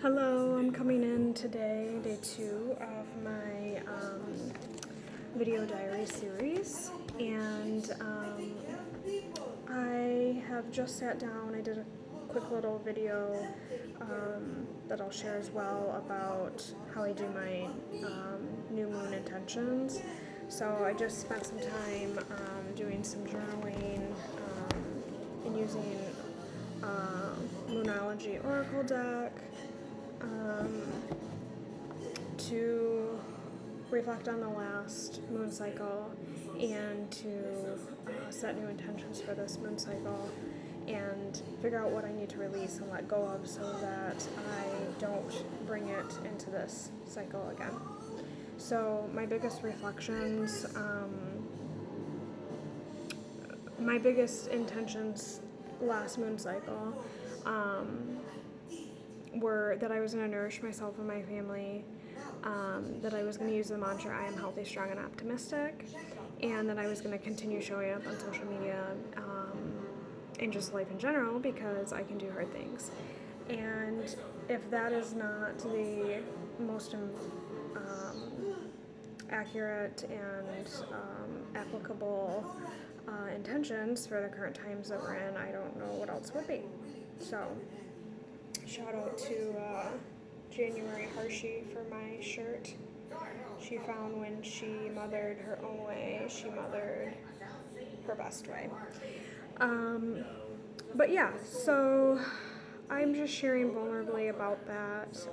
Hello, I'm coming in today, day 2 of my video diary series, and I have just sat down. I did a quick little video that I'll share as well about how I do my new moon intentions. So I just spent some time doing some journaling and using Moonology Oracle deck to reflect on the last moon cycle and to set new intentions for this moon cycle and figure out what I need to release and let go of so that I don't bring it into this cycle again. So my biggest reflections, my biggest intentions last moon cycle were that I was going to nourish myself and my family, that I was going to use the mantra, I am healthy, strong, and optimistic, and that I was going to continue showing up on social media and just life in general because I can do hard things. And if that is not the most accurate and applicable intentions for the current times that we're in, I don't know what else would be. So, shout out to January Hershey for my shirt. She found when she mothered her own way, she mothered her best way. But yeah, so I'm just sharing vulnerably about that.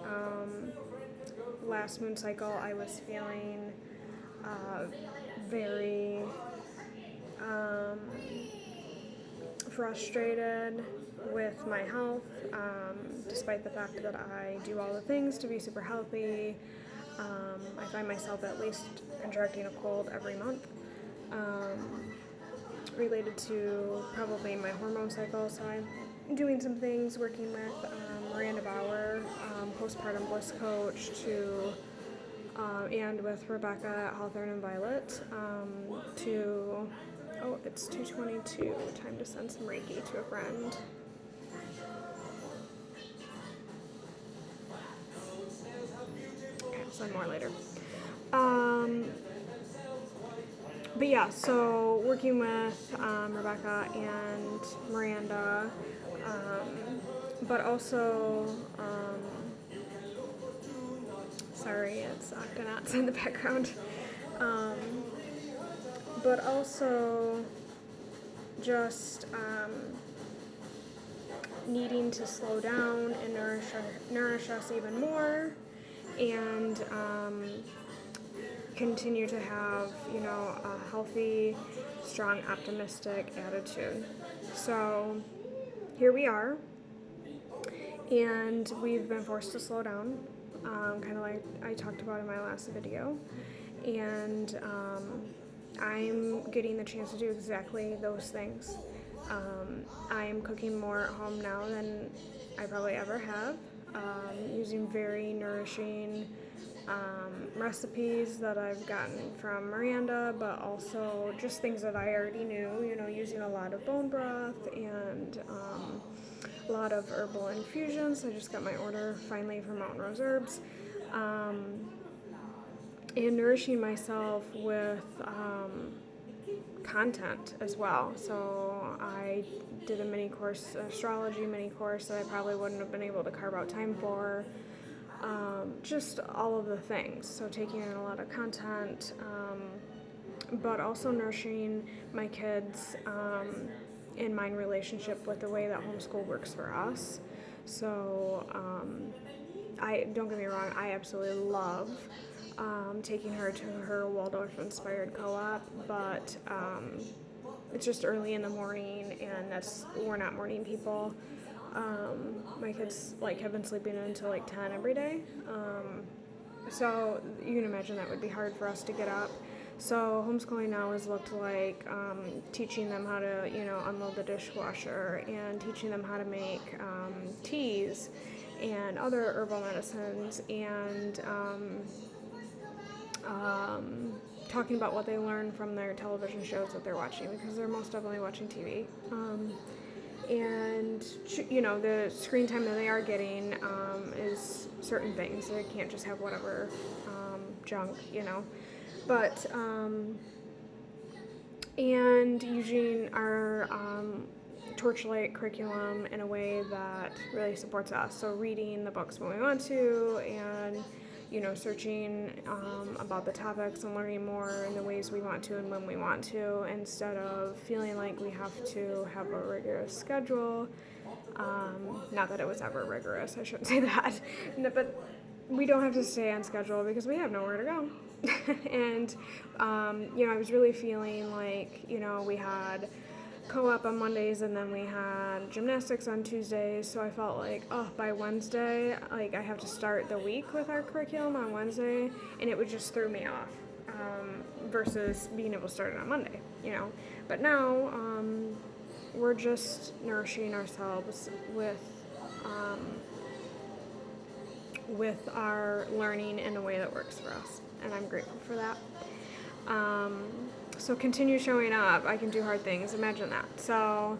Last moon cycle, I was feeling very frustrated with my health, despite the fact that I do all the things to be super healthy. I find myself at least contracting a cold every month, related to probably my hormone cycle. So I'm doing some things, working with Miranda Bauer, postpartum bliss coach, and with Rebecca at Hawthorne and Violet, it's 2:22, time to send some Reiki to a friend. Okay, I'll send more later. But yeah, so working with Rebecca and Miranda, but also, sorry, it's Octonauts in the background, but also just needing to slow down and nourish us even more, and continue to have, a healthy, strong, optimistic attitude. So here we are, and we've been forced to slow down, kind of like I talked about in my last video, and I'm getting the chance to do exactly those things. I am cooking more at home now than I probably ever have, using very nourishing recipes that I've gotten from Miranda, but also just things that I already knew, using a lot of bone broth and a lot of herbal infusions. I just got my order finally from Mountain Rose Herbs. And nourishing myself with content as well. So I did a astrology mini course that I probably wouldn't have been able to carve out time for. Just all of the things. So taking in a lot of content, but also nourishing my kids in my relationship with the way that homeschool works for us. So don't get me wrong, I absolutely love taking her to her Waldorf-inspired co-op, but it's just early in the morning, and we're not morning people. My kids have been sleeping until 10 every day, so you can imagine that would be hard for us to get up. So homeschooling now has looked like teaching them how to unload the dishwasher, and teaching them how to make teas and other herbal medicines, and talking about what they learn from their television shows that they're watching, because they're most definitely watching TV. and the screen time that they are getting is certain things. They can't just have whatever junk, but and using our Torchlight curriculum in a way that really supports us. So reading the books when we want to, and searching about the topics and learning more in the ways we want to and when we want to, instead of feeling like we have to have a rigorous schedule. Not that it was ever rigorous, I shouldn't say that, but we don't have to stay on schedule because we have nowhere to go. And, I was really feeling like, we had co-op on Mondays and then we had gymnastics on Tuesdays, so I felt like, by Wednesday, like I have to start the week with our curriculum on Wednesday, and it would just throw me off, versus being able to start it on Monday, But now, we're just nourishing ourselves with our learning in a way that works for us, and I'm grateful for that. So continue showing up. I can do hard things. Imagine that. So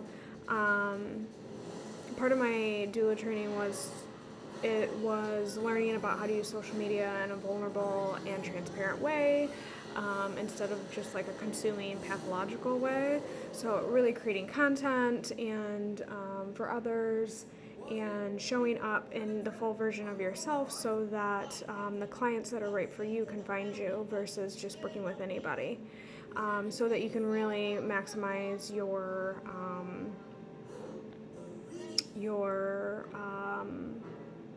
part of my doula training was learning about how to use social media in a vulnerable and transparent way, instead of just like a consuming pathological way. So really creating content and for others, and showing up in the full version of yourself so that the clients that are right for you can find you versus just working with anybody, so that you can really maximize your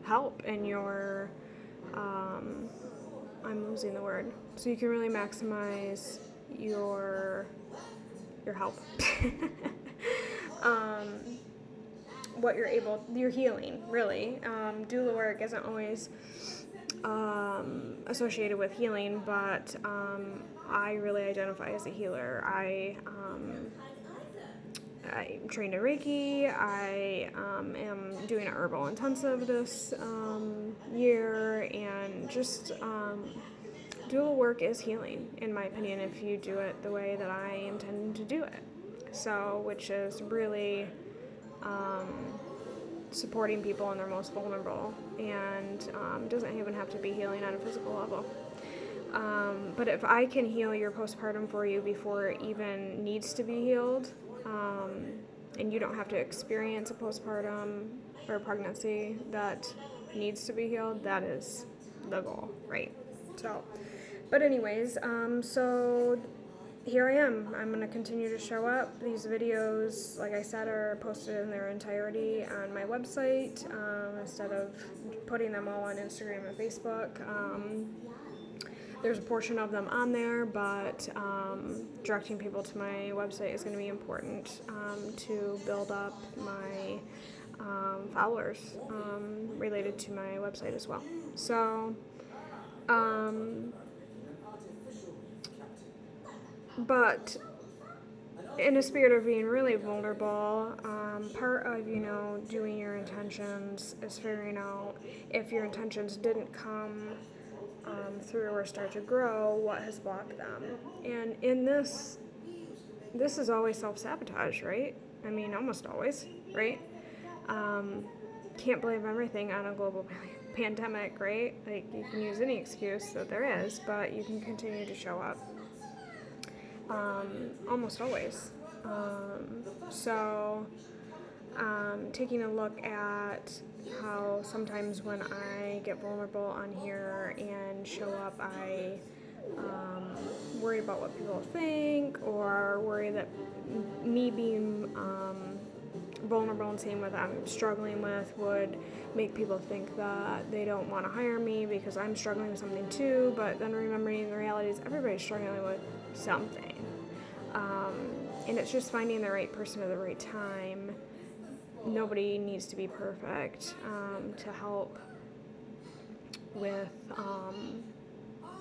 help and your I'm losing the word. So you can really maximize your help. Your healing, really. Doula work isn't always associated with healing, but I really identify as a healer. I trained in Reiki. I am doing an herbal intensive this year, and just doula work is healing, in my opinion, if you do it the way that I intend to do it. So, which is really supporting people when they're most vulnerable, and doesn't even have to be healing on a physical level. But if I can heal your postpartum for you before it even needs to be healed, and you don't have to experience a postpartum or pregnancy that needs to be healed, that is the goal, right? So, but anyways, so here I am. I'm going to continue to show up. These videos, like I said, are posted in their entirety on my website, instead of putting them all on Instagram and Facebook. There's a portion of them on there, but directing people to my website is going to be important to build up my followers related to my website as well. So, but in a spirit of being really vulnerable, part of, doing your intentions is figuring out if your intentions didn't come through or start to grow, what has blocked them. And in this is always self-sabotage, right? I mean, almost always, right? Can't blame everything on a global pandemic, right? Like, you can use any excuse that there is, but you can continue to show up. Almost always. So, taking a look at how sometimes when I get vulnerable on here and show up, I worry about what people think, or worry that me being vulnerable and saying what I'm struggling with would make people think that they don't want to hire me because I'm struggling with something too, but then remembering the reality is everybody's struggling with something. And it's just finding the right person at the right time. Nobody needs to be perfect to help with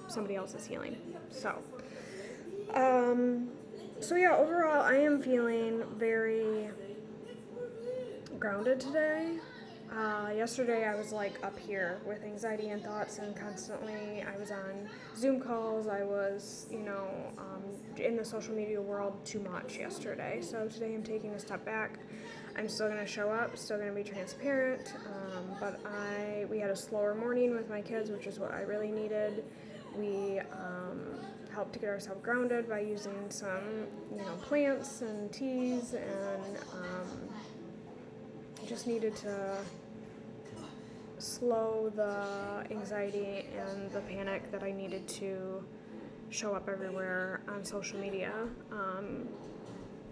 somebody else's healing. So yeah, overall, I am feeling very grounded today. Yesterday I was like up here with anxiety and thoughts, and constantly I was on Zoom calls. I was, in the social media world too much yesterday. So today I'm taking a step back. I'm still going to show up, still going to be transparent, but we had a slower morning with my kids, which is what I really needed. We helped to get ourselves grounded by using some, plants and teas, and just needed to slow the anxiety and the panic that I needed to show up everywhere on social media.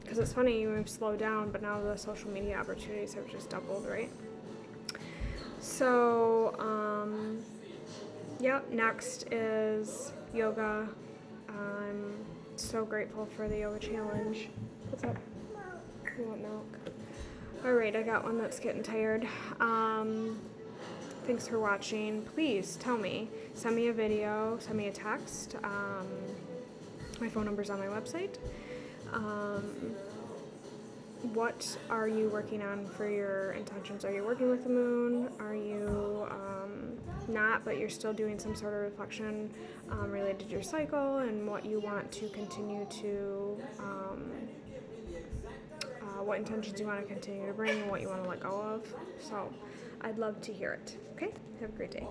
Because it's funny, we've slowed down, but now the social media opportunities have just doubled, right? So, next is yoga. I'm so grateful for the yoga challenge. What's up? You want milk? Alright, I got one that's getting tired. Thanks for watching. Please tell me. Send me a video, send me a text. My phone number's on my website. What are you working on for your intentions? Are you working with the moon? Are you not, but you're still doing some sort of reflection related to your cycle and what you want to continue to, what intentions you want to continue to bring and what you want to let go of? So I'd love to hear it. Okay? Have a great day.